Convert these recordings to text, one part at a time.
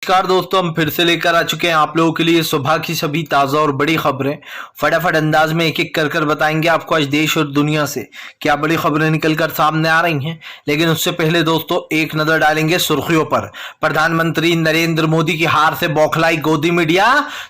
नमस्कार दोस्तों, हम फिर से लेकर आ चुके हैं आप लोगों के लिए सुबह की सभी ताज़ा और बड़ी खबरें। फटाफट अंदाज में एक एक कर बताएंगे आपको आज देश और दुनिया से क्या बड़ी खबरें निकलकर सामने आ रही हैं। लेकिन उससे पहले दोस्तों एक नजर डालेंगे सुर्खियों पर। प्रधानमंत्री नरेंद्र मोदी की हार से बौखलाई गोदी मीडिया,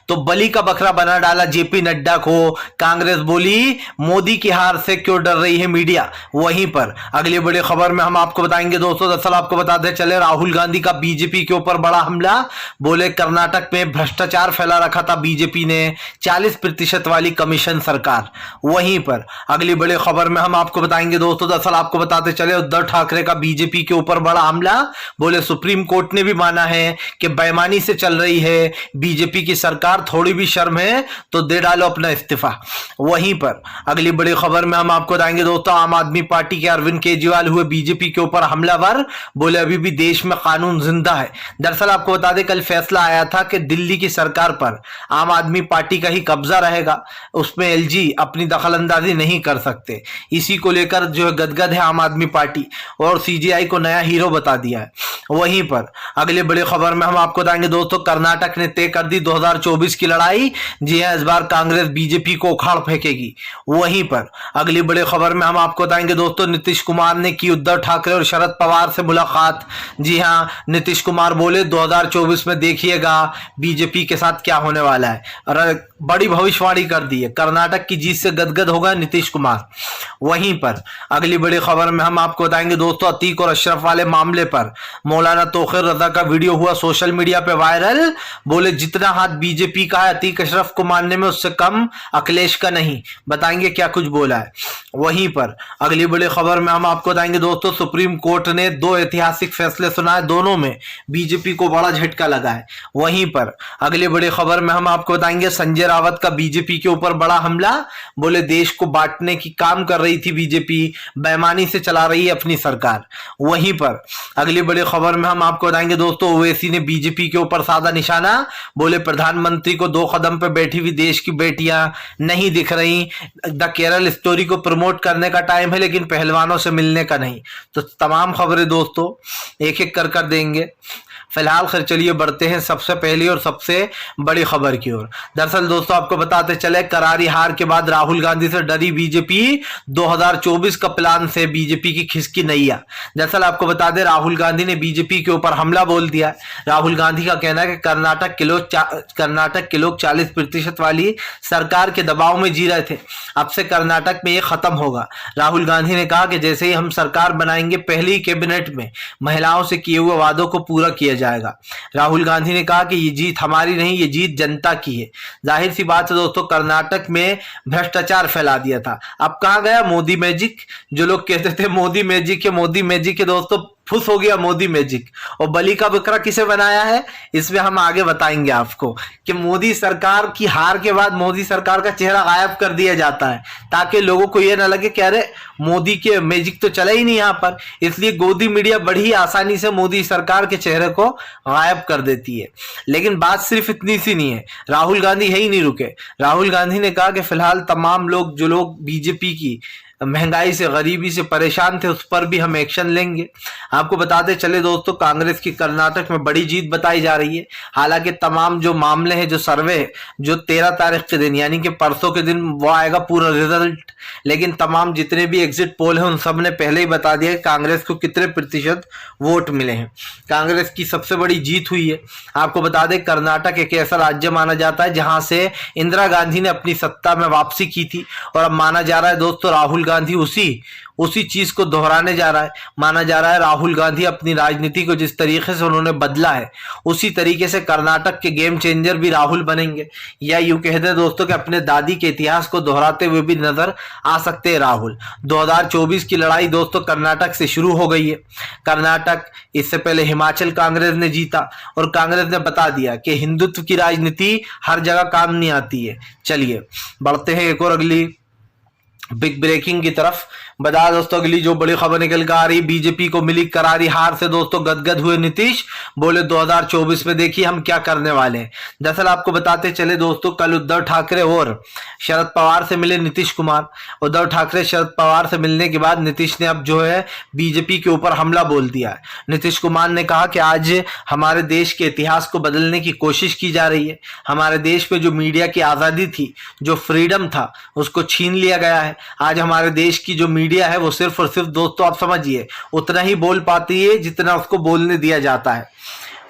तो बलि का बकरा बना डाला जेपी नड्डा को। कांग्रेस बोली मोदी की हार से क्यों डर रही है मीडिया। वहीं पर अगली बड़ी खबर में हम आपको बताएंगे दोस्तों, दरअसल आपको बताते चले राहुल गांधी का बीजेपी के ऊपर बड़ा हमला। बोले कर्नाटक में भ्रष्टाचार फैला रखा था बीजेपी ने, 40% वाली कमीशन सरकार। वहीं पर अगली बड़ी खबर में हम आपको बताएंगे दोस्तों, दरअसल आपको बताते चले उद्धव ठाकरे का बीजेपी के ऊपर बड़ा हमला। बोले सुप्रीम कोर्ट ने भी माना है कि बेईमानी से चल रही है बीजेपी की सरकार, थोड़ी भी शर्म है तो दे डालो अपना इस्तीफा। वहीं पर अगली बड़ी खबर में हम आपको बताएंगे दोस्तों, आम आदमी पार्टी के अरविंद केजरीवाल हुए बीजेपी के ऊपर हमलावर। बोले अभी भी देश में कानून जिंदा है। दरअसल आपको बता दें कल फैसला आया था कि दिल्ली की सरकार पर आम आदमी पार्टी का ही कब्जा रहेगा, उसमें एलजी अपनी दखलंदाजी नहीं कर सकते। इसी को लेकर जो है गदगद है आम आदमी पार्टी और सीजेआई को नया हीरो बता दिया है। वहीं पर अगली बड़ी खबर में हम आपको बताएंगे दोस्तों, कर्नाटक ने तय कर दी 2024 की लड़ाई। जी हां, इस बार कांग्रेस बीजेपी को उखाड़ फेंकेगी। वहीं पर अगली बड़ी खबर में हम आपको बताएंगे दोस्तों, नीतीश कुमार ने की उद्धव ठाकरे और शरद पवार से मुलाकात। जी हां, नीतीश कुमार बोले 2024 में देखिएगा बीजेपी के साथ क्या होने वाला है, और बड़ी भविष्यवाणी कर दी है। कर्नाटक की जीत से गदगद होगा नीतीश कुमार। वहीं पर अगली बड़ी खबर में हम आपको बताएंगे दोस्तों, अतीक और अशरफ वाले मामले पर मौलाना तोखिर रजा का वीडियो हुआ सोशल मीडिया पे वायरल। बोले जितना हाथ बीजेपी का है अतीक अशरफ को मानने में, उससे कम अखिलेश का नहीं। बताएंगे क्या कुछ बोला है। वहीं पर अगली बड़ी खबर में हम आपको बताएंगे दोस्तों, सुप्रीम कोर्ट ने 2 ऐतिहासिक फैसले सुनाए, दोनों में बीजेपी को बड़ा झटका लगा है। वहीं पर अगली बड़ी खबर में हम आपको बताएंगे, संजय रावत का बीजेपी के ऊपर बड़ा हमला। बोले देश को बांटने की काम कर रही थी बीजेपी, बेईमानी से चला रही है अपनी सरकार। वहीं पर अगली बड़ी खबर में हम आपको बताएंगे दोस्तों, ओवैसी ने बीजेपी के ऊपर साधा निशाना। बोले प्रधानमंत्री को 2 कदम पे बैठी हुई देश की बेटियां नहीं दिख रही। द केरल स्टोरी को प्रमोट करने का टाइम है, लेकिन पहलवानों से मिलने का नहीं। तो तमाम खबरें दोस्तों एक एक कर देंगे। फिलहाल खैर चलिए बढ़ते हैं सबसे पहली और सबसे बड़ी खबर की ओर। दरअसल दोस्तों आपको बताते चले, करारी हार के बाद राहुल गांधी से डरी बीजेपी, 2024 का प्लान से बीजेपी की खिसकी नैया। दरअसल आपको बता दें राहुल गांधी ने बीजेपी के ऊपर हमला बोल दिया। राहुल गांधी का कहना है कि कर्नाटक के लोग 40% वाली सरकार के दबाव में जी रहे थे, अब से कर्नाटक में ये खत्म होगा। राहुल गांधी ने कहा कि जैसे ही हम सरकार बनाएंगे पहली ही कैबिनेट में महिलाओं से किए हुए वादों को पूरा किया जाएगा। राहुल गांधी ने कहा कि ये जीत हमारी नहीं, ये जीत जनता की है। जाहिर सी बात है दोस्तों, कर्नाटक में भ्रष्टाचार फैला दिया था। अब कहां गया मोदी मैजिक। जो लोग कहते थे मोदी मैजिक है दोस्तों, फुस हो गया मोदी मैजिक। और बलि का बकरा किसे बनाया है, इसमें हम आगे बताएंगे आपको कि मोदी सरकार की हार के बाद मोदी सरकार का चेहरा गायब कर दिया जाता है, ताकि लोगों को यह ना लगे कि अरे मोदी के मैजिक तो चला ही नहीं यहां पर। इसलिए गोदी मीडिया बड़ी आसानी से मोदी सरकार के चेहरे को गायब कर देती है। लेकिन बात सिर्फ इतनी सी नहीं है, राहुल गांधी यही नहीं रुके। राहुल गांधी ने कहा कि फिलहाल तमाम लोग जो लोग बीजेपी की महंगाई से गरीबी से परेशान थे उस पर भी हम एक्शन लेंगे। आपको बताते चले दोस्तों, कांग्रेस की कर्नाटक में बड़ी जीत बताई जा रही है। हालांकि तमाम जो मामले हैं, जो सर्वे जो 13 तारीख के दिन यानी कि परसों के दिन वो आएगा पूरा रिजल्ट, लेकिन तमाम जितने भी एग्जिट पोल हैं उन सब ने पहले ही बता दिया कि कांग्रेस को कितने प्रतिशत वोट मिले हैं। कांग्रेस की सबसे बड़ी जीत हुई है। आपको बता दें कर्नाटक एक ऐसा राज्य माना जाता है जहां से इंदिरा गांधी ने अपनी सत्ता में वापसी की थी, और अब माना जा रहा है दोस्तों राहुल गांधी उसी चीज को दोहराने जा रहा है। माना जा रहा है राहुल गांधी अपनी राजनीति को जिस तरीके से उन्होंने बदला है, उसी तरीके से कर्नाटक के गेम चेंजर भी राहुल बनेंगे। या यूं कहते हैं दोस्तों कि अपने दादी के इतिहास को दोहराते हुए भी नजर आ सकते हैं राहुल। 2024 की लड़ाई दोस्तों कर्नाटक से शुरू हो गई है। कर्नाटक, इससे पहले हिमाचल कांग्रेस ने जीता, और कांग्रेस ने बता दिया कि हिंदुत्व की राजनीति हर जगह काम नहीं आती है। चलिए बढ़ते हैं एक और अगली बिग ब्रेकिंग की तरफ बता दोस्तों, अगली जो बड़ी खबर निकल कर आ रही, बीजेपी को मिली करारी हार से दोस्तों गदगद हुए नीतीश, बोले 2024 में देखिए हम क्या करने वाले हैं। दरअसल आपको बताते चले दोस्तों, कल उद्धव ठाकरे और शरद पवार से मिले नीतीश कुमार। उद्धव ठाकरे शरद पवार से मिलने के बाद नीतीश ने अब जो है बीजेपी के ऊपर हमला बोल दिया है। नीतीश कुमार ने कहा कि आज हमारे देश के इतिहास को बदलने की कोशिश की जा रही है। हमारे देश में जो मीडिया की आजादी थी, जो फ्रीडम था, उसको छीन लिया गया है। आज हमारे देश की जो मीडिया है वो सिर्फ और सिर्फ दोस्तों आप समझिए उतना ही बोल पाती है जितना उसको बोलने दिया जाता है।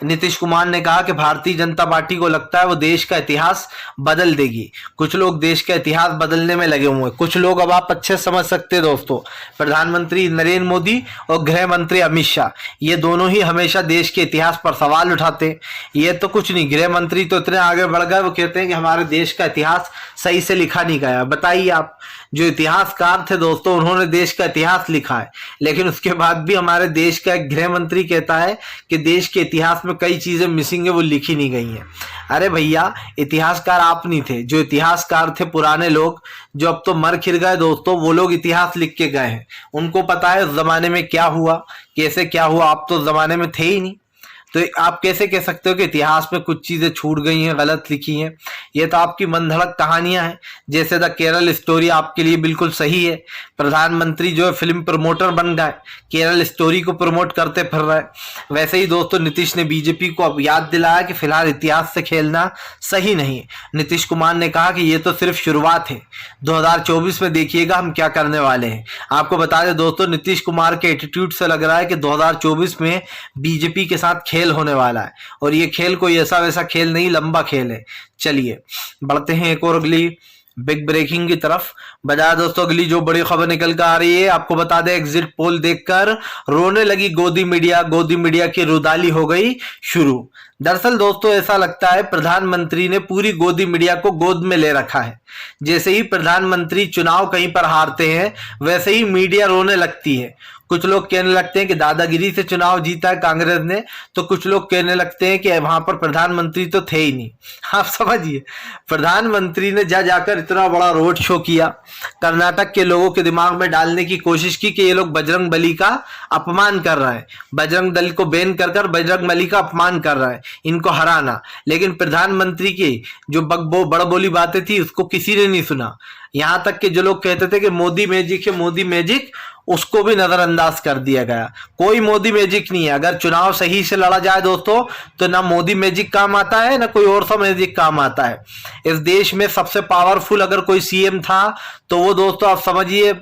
नीतीश कुमार ने कहा कि भारतीय जनता पार्टी को लगता है वो देश का इतिहास बदल देगी। कुछ लोग देश का इतिहास बदलने में लगे हुए हैं। कुछ लोग, अब आप अच्छे समझ सकते हैं दोस्तों, प्रधानमंत्री नरेंद्र मोदी और गृह मंत्री अमित शाह, ये दोनों ही हमेशा देश के इतिहास पर सवाल उठाते हैं। ये तो कुछ नहीं, गृह मंत्री तो इतने आगे बढ़ गए, वो कहते हैं कि हमारे देश का इतिहास सही से लिखा नहीं गया। बताइए आप, जो इतिहासकार थे दोस्तों उन्होंने देश का इतिहास लिखा है, लेकिन उसके बाद भी हमारे देश का एक गृह मंत्री कहता है कि देश के इतिहास में कई चीजें मिसिंग है, वो लिखी नहीं गई हैं। अरे भैया, इतिहासकार आप नहीं थे, जो इतिहासकार थे पुराने लोग, जो अब तो मर खिर गए दोस्तों, वो लोग इतिहास लिख के गए हैं। उनको पता है उस जमाने में क्या हुआ, कैसे क्या हुआ। आप तो उस जमाने में थे ही नहीं, तो आप कैसे कह सकते हो कि इतिहास में कुछ चीजें छूट गई हैं, गलत लिखी हैं। ये तो आपकी मनधड़क कहानियां हैं। जैसे द केरल स्टोरी आपके लिए बिल्कुल सही है, प्रधानमंत्री जो है फिल्म प्रमोटर बन गए, केरल स्टोरी को प्रमोट करते फिर रहे। वैसे ही दोस्तों नीतीश ने बीजेपी को अब याद दिलाया कि फिलहाल इतिहास से खेलना सही नहीं है। नीतीश कुमार ने कहा कि ये तो सिर्फ शुरुआत है, 2024 में देखिएगा हम क्या करने वाले हैं। आपको बता दें दोस्तों, नीतीश कुमार के एटीट्यूड से लग रहा है कि 2024 में बीजेपी के साथ खेल होने वाला है, और ये खेल कोई ऐसा वैसा खेल नहीं, लंबा खेल है। चलिए बढ़ते हैं एक और अगली बिग ब्रेकिंग की तरफ। बता दोस्तों, अगली जो बड़ी खबर निकल कर आ रही है, आपको बता दें, एग्जिट पोल देखकर रोने लगी गोदी मीडिया, गोदी मीडिया की रुदाली हो गई शुरू। दरअसल दोस्तों ऐसा लगता है प्रधानमंत्री ने पूरी गोदी मीडिया को गोद में ले रखा है। जैसे ही प्रधानमंत्री चुनाव कहीं पर हारते हैं, वैसे ही मीडिया रोने लगती है। कुछ लोग कहने लगते हैं कि दादागिरी से चुनाव जीता है कांग्रेस ने, तो कुछ लोग कहने लगते हैं कि वहां पर प्रधानमंत्री तो थे ही नहीं। आप समझिए, प्रधानमंत्री ने जाकर इतना बड़ा रोड शो किया, कर्नाटक के लोगों के दिमाग में डालने की कोशिश की कि ये लोग बजरंग बली का अपमान कर रहे हैं, बजरंग दल को बैन कर बजरंग बली का अपमान कर रहा है, इनको हराना। लेकिन प्रधानमंत्री की जो बड़बोली बातें थी उसको किसी ने नहीं सुना। यहां तक कि जो लोग कहते थे कि मोदी मैजिक है, मोदी मैजिक, उसको भी नजरअंदाज कर दिया गया। कोई मोदी मैजिक नहीं है। अगर चुनाव सही से लड़ा जाए दोस्तों, तो ना मोदी मैजिक काम आता है, ना कोई और सा मैजिक काम आता है। इस देश में सबसे पावरफुल अगर कोई सीएम था, तो वो दोस्तों आप समझिए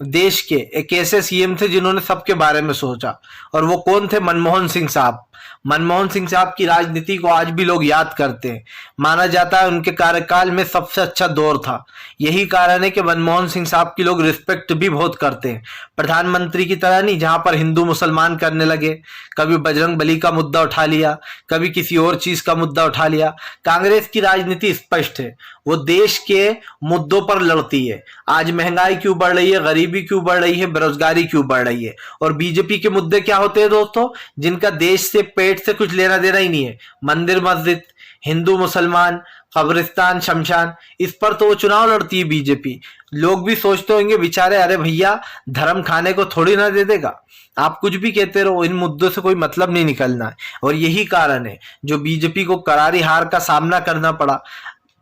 देश के एक ऐसे सीएम थे जिन्होंने सबके बारे में सोचा, और वो कौन थे? मनमोहन सिंह साहब। मनमोहन सिंह साहब की राजनीति को आज भी लोग याद करते हैं। माना जाता है उनके कार्यकाल में सबसे अच्छा दौर था। यही कारण है कि मनमोहन सिंह साहब की लोग रिस्पेक्ट भी बहुत करते हैं। प्रधानमंत्री की तरह नहीं, जहां पर हिंदू मुसलमान करने लगे, कभी बजरंग बली का मुद्दा उठा लिया, कभी किसी और चीज का मुद्दा उठा लिया। कांग्रेस की राजनीति स्पष्ट है, वो देश के मुद्दों पर लड़ती है। आज महंगाई क्यों बढ़ रही है, गरीबी क्यों बढ़ रही है, बेरोजगारी क्यों बढ़ रही है। और बीजेपी के मुद्दे क्या होते हैं दोस्तों? जिनका देश से पेट से कुछ लेना देना ही नहीं है, मंदिर मस्जिद, हिंदू मुसलमान, कब्रिस्तान, शमशान, इस पर तो वो चुनाव लड़ती है बीजेपी। लोग भी सोचते होंगे बेचारे, अरे भैया धर्म खाने को थोड़ी ना दे देगा, आप कुछ भी कहते रहो, इन मुद्दों से कोई मतलब नहीं निकलना है। और यही कारण है जो बीजेपी को करारी हार का सामना करना पड़ा।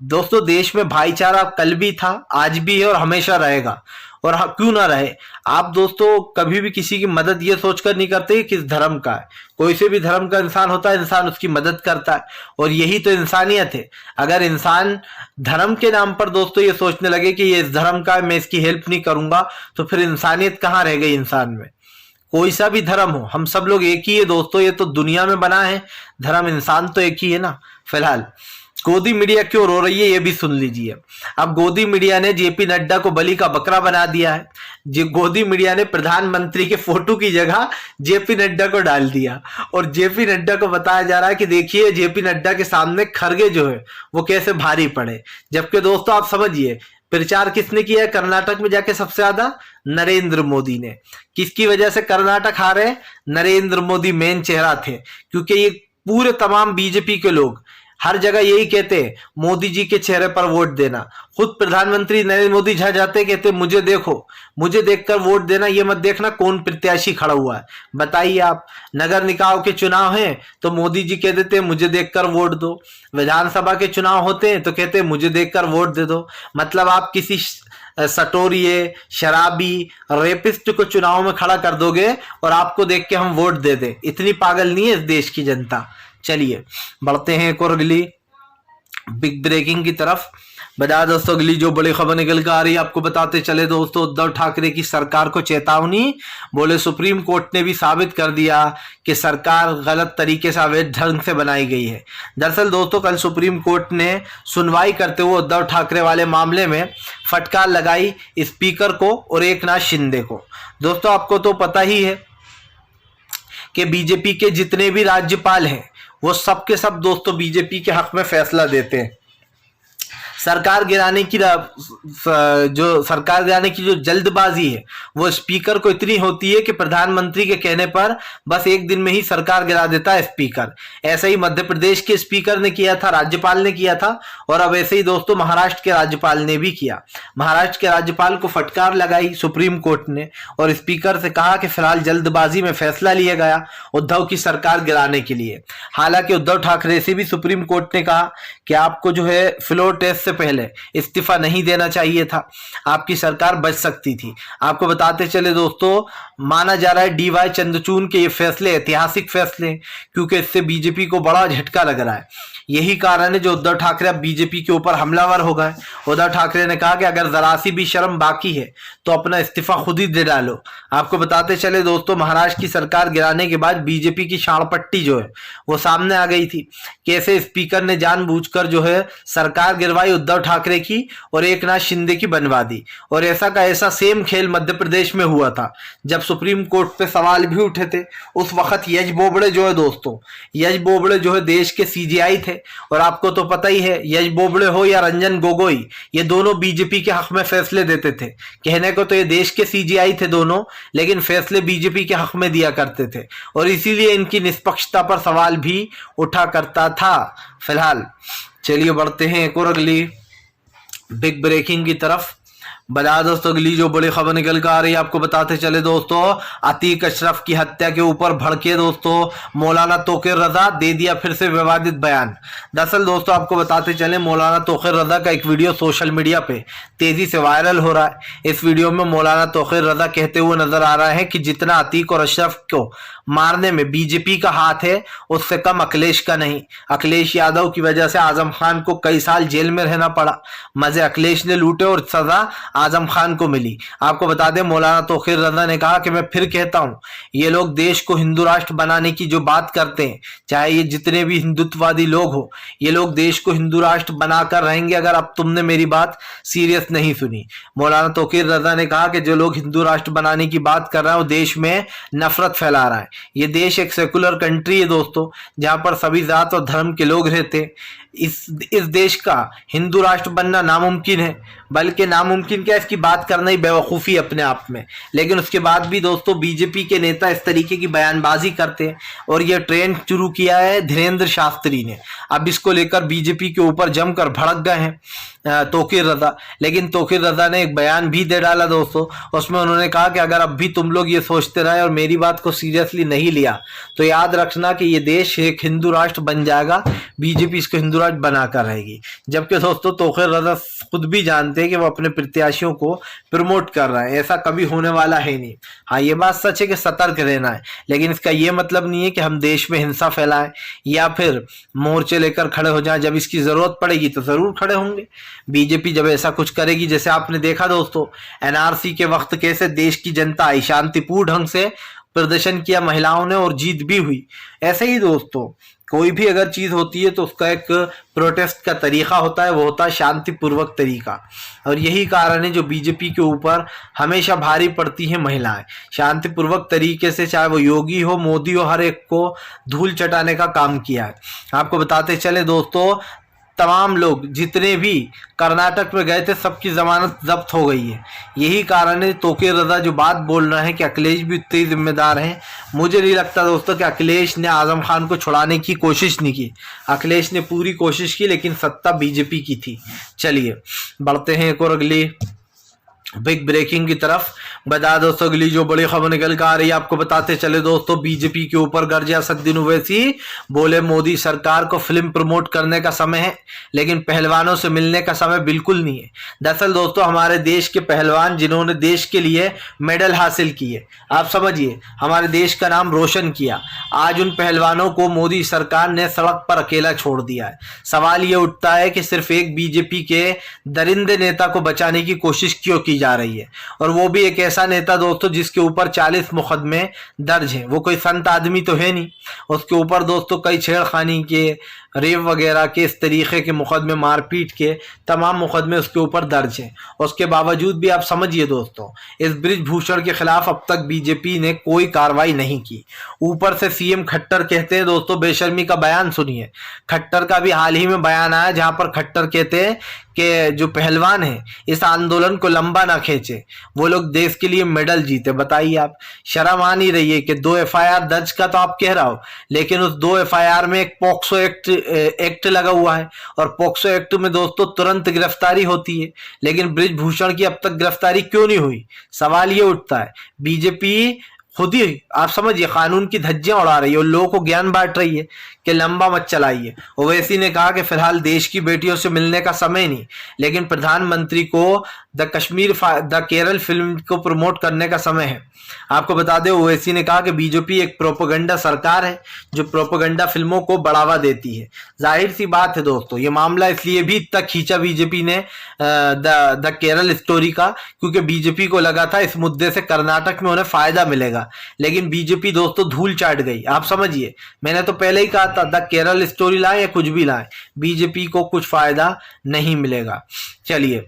दोस्तों देश में भाईचारा कल भी था, आज भी है और हमेशा रहेगा। और क्यों ना रहे। आप दोस्तों कभी भी किसी की मदद ये सोचकर नहीं करते कि किस धर्म का है। कोई से भी धर्म का इंसान होता है, इंसान उसकी मदद करता है, और यही तो इंसानियत है। अगर इंसान धर्म के नाम पर दोस्तों ये सोचने लगे कि ये इस धर्म का है, मैं इसकी हेल्प नहीं करूंगा, तो फिर इंसानियत कहाँ रह गई इंसान में। कोई सा भी धर्म हो, हम सब लोग एक ही है दोस्तों, ये तो दुनिया में बना है धर्म, इंसान तो एक ही है ना। फिलहाल गोदी मीडिया क्यों रो रही है ये भी सुन लीजिए। अब गोदी मीडिया ने जेपी नड्डा को बलि का बकरा बना दिया है। गोदी मीडिया ने प्रधानमंत्री के फोटो की जगह जेपी नड्डा को डाल दिया, और जेपी नड्डा को बताया जा रहा है कि देखिए जेपी नड्डा के सामने खरगे जो है वो कैसे भारी पड़े। जबकि दोस्तों आप समझिए, प्रचार किसने किया है कर्नाटक में जाके सबसे ज्यादा? नरेंद्र मोदी ने। किसकी वजह से कर्नाटक हारे? नरेंद्र मोदी मेन चेहरा थे, क्योंकि ये पूरे तमाम बीजेपी के लोग हर जगह यही कहते हैं मोदी जी के चेहरे पर वोट देना। खुद प्रधानमंत्री नरेंद्र मोदी जहां जाते कहते मुझे देखो, मुझे देखकर वोट देना, ये मत देखना कौन प्रत्याशी खड़ा हुआ है। बताइए आप, नगर निकाय के चुनाव हैं तो मोदी जी कह देते मुझे देखकर वोट दो, विधानसभा के चुनाव होते हैं तो कहते मुझे देखकर वोट दे दो। मतलब आप किसी सटोरिये, शराबी, रेपिस्ट को चुनाव में खड़ा कर दोगे और आपको देख के हम वोट दे दें। इतनी पागल नहीं है इस देश की जनता। चलिए बढ़ते हैं एक और अगली बिग ब्रेकिंग की तरफ। बता दोस्तों अगली जो बड़ी खबर निकल कर आ रही है आपको बताते चले दोस्तों, उद्धव ठाकरे की सरकार को चेतावनी। बोले सुप्रीम कोर्ट ने भी साबित कर दिया कि सरकार गलत तरीके से, अवैध ढंग से बनाई गई है। दरअसल दोस्तों कल सुप्रीम कोर्ट ने सुनवाई करते हुए उद्धव ठाकरे वाले मामले में फटकार लगाई स्पीकर को और एकनाथ शिंदे को। दोस्तों आपको तो पता ही है कि बीजेपी के जितने भी राज्यपाल हैं वो सब के सब दोस्तों बीजेपी के हक में फैसला देते हैं। सरकार गिराने की जो जल्दबाजी है वो स्पीकर को इतनी होती है कि प्रधानमंत्री के कहने पर बस एक दिन में ही सरकार गिरा देता है स्पीकर। ऐसा ही मध्य प्रदेश के स्पीकर ने किया था, राज्यपाल ने किया था, और अब ऐसे ही दोस्तों महाराष्ट्र के राज्यपाल ने भी किया। महाराष्ट्र के राज्यपाल को फटकार लगाई सुप्रीम कोर्ट ने और स्पीकर से कहा कि फिलहाल जल्दबाजी में फैसला लिया गया उद्धव की सरकार गिराने के लिए। हालांकि उद्धव ठाकरे से भी सुप्रीम कोर्ट ने कहा कि आपको जो है फ्लोर टेस्ट पहले इस्तीफा नहीं देना चाहिए था, आपकी सरकार बच सकती थी। आपको बताते चले दोस्तों, माना जा रहा है डीवाई चंद्रचूड़ के ये फैसले ऐतिहासिक फैसले हैं क्योंकि इससे बीजेपी को बड़ा झटका लग रहा है। यही कारण है जो उद्धव ठाकरे अब बीजेपी के ऊपर हमलावर हो गए। उद्धव ठाकरे ने कहा कि अगर जरा सी भी शर्म बाकी है तो अपना इस्तीफा खुद ही दे डालो। आपको बताते चले दोस्तों, महाराष्ट्र की सरकार गिराने के बाद बीजेपी की शाणपट्टी जो है वो सामने आ गई थी। कैसे स्पीकर ने जानबूझकर जो है सरकार गिरवाई उद्धव ठाकरे की और एकनाथ शिंदे की बनवा दी। और ऐसा का ऐसा सेम खेल मध्य प्रदेश में हुआ था जब सुप्रीम कोर्ट पे सवाल भी उठे थे। उस वक्त यश बोबड़े जो है दोस्तों, यश बोबड़े जो है देश के सीजीआई थे, और आपको तो पता ही है यश बोबड़े हो या रंजन गोगोई, ये दोनों बीजेपी के हक में फैसले देते थे। कहने को तो ये देश के सीजीआई थे दोनों, लेकिन फैसले बीजेपी के हक में दिया करते थे और इसीलिए इनकी निष्पक्षता पर सवाल भी उठा करता था। फिलहाल चलिए बढ़ते हैं एक और अगली बिग ब्रेकिंग की तरफ। बता दोस्तों अगली जो बड़ी खबर निकल कर आ रही है आपको बताते चले दोस्तों, अतीक अशरफ की हत्या के ऊपर भड़के दोस्तों मौलाना तोक़िर रजा, दे दिया फिर से विवादित बयान। दरअसल दोस्तों आपको बताते चले मौलाना तोक़िर रजा का एक वीडियो सोशल मीडिया पे तेजी से वायरल हो रहा है। इस वीडियो में मौलाना तोक़िर रजा कहते हुए नजर आ रहा है कि जितना अतीक और अशरफ को मारने में बीजेपी का हाथ है उससे कम अखिलेश का नहीं। अखिलेश यादव की वजह से आजम खान को कई साल जेल में रहना पड़ा, मजे अखिलेश ने लूटे और सजा आजम खान को मिली। आपको बता दें मौलाना तोक़िर रजा ने कहा कि मैं फिर कहता हूं, ये लोग देश को हिंदू राष्ट्र बनाने की जो बात करते हैं, चाहे ये जितने भी हिंदुत्ववादी लोग हो, ये लोग देश को हिंदू राष्ट्र बनाकर रहेंगे अगर अब तुमने मेरी बात सीरियस नहीं सुनी। मौलाना तोक़िर रजा ने कहा कि जो लोग हिंदू राष्ट्र बनाने की बात कर रहे हैं वो देश में नफरत फैला रहा है। ये देश एक सेकुलर कंट्री है दोस्तों, जहां पर सभी जात और धर्म के लोग रहते हैं। इस देश का हिंदू राष्ट्र बनना नामुमकिन है, बल्कि नामुमकिन क्या, इसकी बात करना ही बेवकूफ़ी अपने आप में। लेकिन उसके बाद भी दोस्तों बीजेपी के नेता इस तरीके की बयानबाजी करते हैं और ये ट्रेंड शुरू किया है धीरेन्द्र शास्त्री ने। अब इसको लेकर बीजेपी के ऊपर जमकर भड़क गए हैं तोक़िर रजा। लेकिन तोक़िर रजा ने एक बयान भी दे डाला दोस्तों, उसमें उन्होंने कहा कि अगर अब भी तुम लोग ये सोचते रहे और मेरी बात को सीरियसली नहीं लिया तो याद रखना कि ये देश एक हिंदू राष्ट्र बन जाएगा, बीजेपी इसको हिंदू राष्ट्र बनाकर रहेगी। जबकि दोस्तों तोक़िर रजा खुद भी जानते हैं कि वो अपने प्रत्याशियों को प्रमोट कर रहा है, ऐसा कभी होने वाला है नहीं। हाँ ये बात सच है कि सतर्क रहना है, लेकिन इसका ये मतलब नहीं है कि हम देश में हिंसा फैलाएं या फिर मोर्चे लेकर खड़े हो जाएं। जब इसकी जरूरत पड़ेगी तो जरूर खड़े होंगे। बीजेपी जब ऐसा कुछ करेगी, जैसे आपने देखा दोस्तों एनआरसी के वक्त कैसे देश की जनता आई, शांतिपूर्ण ढंग से प्रदर्शन किया महिलाओं ने और जीत भी हुई। ऐसे ही दोस्तों कोई भी अगर चीज होती है तो उसका एक प्रोटेस्ट का तरीका होता है, वो होता है शांतिपूर्वक तरीका। और यही कारण है जो बीजेपी के ऊपर हमेशा भारी पड़ती है महिलाएं। शांतिपूर्वक तरीके से चाहे वो योगी हो मोदी हो, हर एक को धूल चटाने का काम किया है। आपको बताते चले दोस्तों तमाम लोग जितने भी कर्नाटक में गए थे सबकी जमानत जब्त हो गई है। यही कारण है तोकीर रजा जो बात बोल रहे हैं कि अखिलेश भी उतने ही जिम्मेदार हैं। मुझे नहीं लगता दोस्तों कि अखिलेश ने आजम खान को छुड़ाने की कोशिश नहीं की। अखिलेश ने पूरी कोशिश की लेकिन सत्ता बीजेपी की थी। चलिए बढ़ते हैं एक और अगली बिग ब्रेकिंग की तरफ। बता दोस्तों अगली जो बड़ी खबर निकल कर आ रही है आपको बताते चले दोस्तों, बीजेपी के ऊपर गर्जे असदुद्दीन ओवैसी, बोले मोदी सरकार को फिल्म प्रमोट करने का समय है लेकिन पहलवानों से मिलने का समय बिल्कुल नहीं है। दरअसल दोस्तों हमारे देश के पहलवान जिन्होंने देश के लिए मेडल हासिल किए, आप समझिए हमारे देश का नाम रोशन किया, आज उन पहलवानों को मोदी सरकार ने सड़क पर अकेला छोड़ दिया है। सवाल ये उठता है कि सिर्फ एक बीजेपी के दरिंदे नेता को बचाने की कोशिश क्यों की जा रही है, और वो भी एक ऐसा नेता दोस्तों जिसके ऊपर 40 मुकदमे दर्ज हैं। वो कोई संत आदमी तो है नहीं, उसके ऊपर दोस्तों कई छेड़खानी के, रेप वगैरह के, इस तरीके के मुकदमे, मारपीट के तमाम मुकदमे उसके ऊपर दर्ज हैं। उसके बावजूद भी आप समझिए दोस्तों इस बृजभूषण के खिलाफ अब तक बीजेपी ने कोई कार्रवाई नहीं की। ऊपर से सीएम खट्टर कहते हैं दोस्तों, बेशर्मी का बयान सुनिए। खट्टर का भी हाल ही में बयान आया जहां पर खट्टर कहते हैं कि जो पहलवान है इस आंदोलन को लंबा ना खींचे, वो लोग देश के लिए मेडल जीते। बताइए आप, शर्म आ नहीं रही है कि 2 एफआईआर दर्ज का तो आप कह रहा हो लेकिन उस 2 एफआईआर में एक पॉक्सो एक्ट लगा हुआ है और पॉक्सो एक्ट में दोस्तों तुरंत गिरफ्तारी होती है, लेकिन बृजभूषण की अब तक गिरफ्तारी क्यों नहीं हुई? सवाल ये उठता है। बीजेपी खुद ही आप समझिए कानून की धज्जियां उड़ा रही है और लोगों को ज्ञान बांट रही है कि लंबा मत चलाइए। ओवैसी ने कहा कि फिलहाल देश की बेटियों से मिलने का समय नहीं, लेकिन प्रधानमंत्री को द केरल फिल्म को प्रमोट करने का समय है। आपको बता दें ओवैसी ने कहा कि बीजेपी एक प्रोपेगेंडा सरकार है जो प्रोपेगेंडा फिल्मों को बढ़ावा देती है। जाहिर सी बात है दोस्तों ये मामला इसलिए भी इतना खींचा बीजेपी ने द केरल स्टोरी का, क्योंकि बीजेपी को लगा था इस मुद्दे से कर्नाटक में उन्हें फायदा मिलेगा, लेकिन बीजेपी दोस्तों धूल चाट गई। आप समझिए, मैंने तो पहले ही कहा था द केरल स्टोरी लाए या कुछ भी लाए, बीजेपी को कुछ फायदा नहीं मिलेगा। चलिए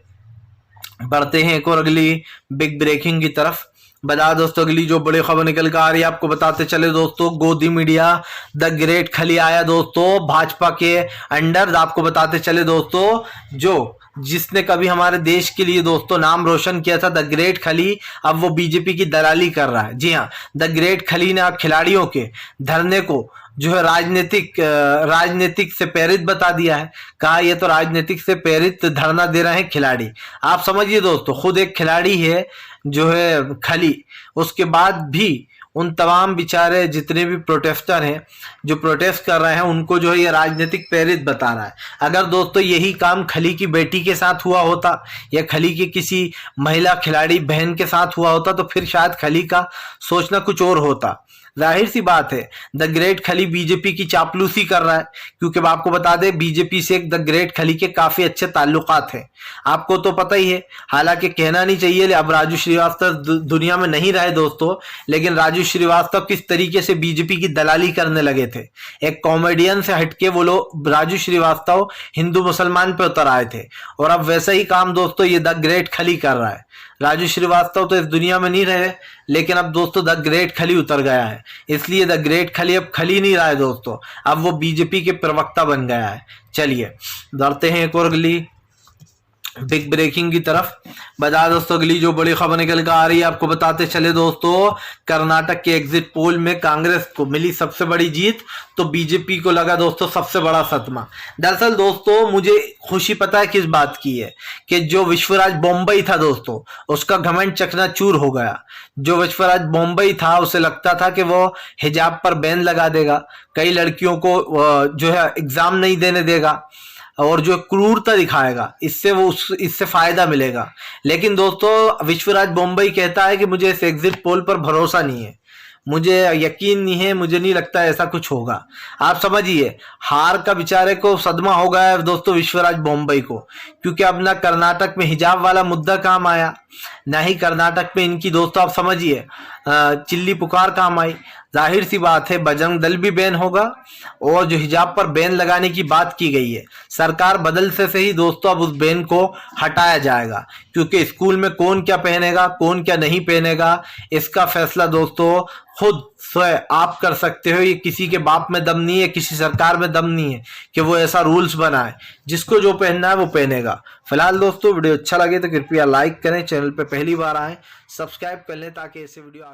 बढ़ते हैं एक और अगली बिग ब्रेकिंग की तरफ। बता दोस्तों अगली जो बड़ी खबर निकल कर आ रही है आपको बताते चले दोस्तों, गोदी मीडिया द ग्रेट खली आया दोस्तों भाजपा के अंडर। आपको बताते चले दोस्तों जिसने कभी हमारे देश के लिए दोस्तों नाम रोशन किया था, द ग्रेट खली, अब वो बीजेपी की दलाली कर रहा है। जी हाँ, द ग्रेट खली ने अब खिलाड़ियों के धरने को जो है राजनीतिक से प्रेरित बता दिया है। कहा ये तो राजनीतिक से प्रेरित धरना दे रहे हैं खिलाड़ी। आप समझिए दोस्तों खुद एक खिलाड़ी है जो है खली, उसके बाद भी उन तमाम बेचारे जितने भी प्रोटेस्टर हैं जो प्रोटेस्ट कर रहे हैं उनको जो है ये राजनीतिक प्रेरित बता रहा है। अगर दोस्तों यही काम खली की बेटी के साथ हुआ होता या खली की किसी महिला खिलाड़ी बहन के साथ हुआ होता तो फिर शायद खली का सोचना कुछ और होता। जाहिर सी बात है द ग्रेट खली बीजेपी की चापलूसी कर रहा है, क्योंकि आपको बता दें बीजेपी से द ग्रेट खली के काफी अच्छे ताल्लुकात हैं, आपको तो पता ही है। हालांकि कहना नहीं चाहिए अब राजू श्रीवास्तव दुनिया में नहीं रहे दोस्तों, लेकिन राजू श्रीवास्तव किस तरीके से बीजेपी की दलाली करने लगे थे। एक कॉमेडियन से हटके वो लोग राजू श्रीवास्तव हिंदू मुसलमान पे उतर आए थे, और अब वैसा ही काम दोस्तों ये द ग्रेट खली कर रहा है। राजू श्रीवास्तव तो इस दुनिया में नहीं रहे, लेकिन अब दोस्तों द ग्रेट खली उतर गया है, इसलिए द ग्रेट खली अब खली नहीं रहा है दोस्तों, अब वो बीजेपी के प्रवक्ता बन गया है। चलिए बढ़ते हैं एक और अगली बिग ब्रेकिंग की तरफ। बता दोस्तों अगली जो बड़ी खबर निकल कर आ रही है आपको बताते चले दोस्तों, कर्नाटक के एग्जिट पोल में कांग्रेस को मिली सबसे बड़ी जीत तो बीजेपी को लगा दोस्तों सबसे बड़ा सदमा। दरअसल दोस्तों मुझे खुशी पता है किस बात की है कि जो विश्वराज बॉम्बई था दोस्तों उसका घमंड चकनाचूर हो गया। जो विश्वराज बॉम्बई था उसे लगता था कि वो हिजाब पर बैन लगा देगा, कई लड़कियों को जो है एग्जाम नहीं देने देगा और जो क्रूरता दिखाएगा इससे फायदा मिलेगा। लेकिन दोस्तों विश्वराज बॉम्बई कहता है कि मुझे इस एग्जिट पोल पर भरोसा नहीं है, मुझे यकीन नहीं है, मुझे नहीं लगता ऐसा कुछ होगा। आप समझिए हार का बेचारे को सदमा हो गया है दोस्तों विश्वराज बॉम्बई को, क्योंकि अब ना कर्नाटक में हिजाब वाला मुद्दा काम आया, ना ही कर्नाटक में इनकी दोस्तों आप समझिए चिल्ली पुकार काम आई। जाहिर सी बात है बजरंग दल भी बैन होगा और जो हिजाब पर बैन लगाने की बात की गई है सरकार बदलने से ही दोस्तों अब उस बैन को हटाया जाएगा, क्योंकि स्कूल में कौन क्या पहनेगा कौन क्या नहीं पहनेगा इसका फैसला दोस्तों खुद स्वयं आप कर सकते हो। ये किसी के बाप में दम नहीं है, किसी सरकार में दम नहीं है कि वो ऐसा रूल्स बनाए। जिसको जो पहनना है वो पहनेगा। फिलहाल दोस्तों वीडियो अच्छा लगे तो कृपया लाइक करें, चैनल पे पहली बार आए सब्सक्राइब कर लें ताकि ऐसे वीडियो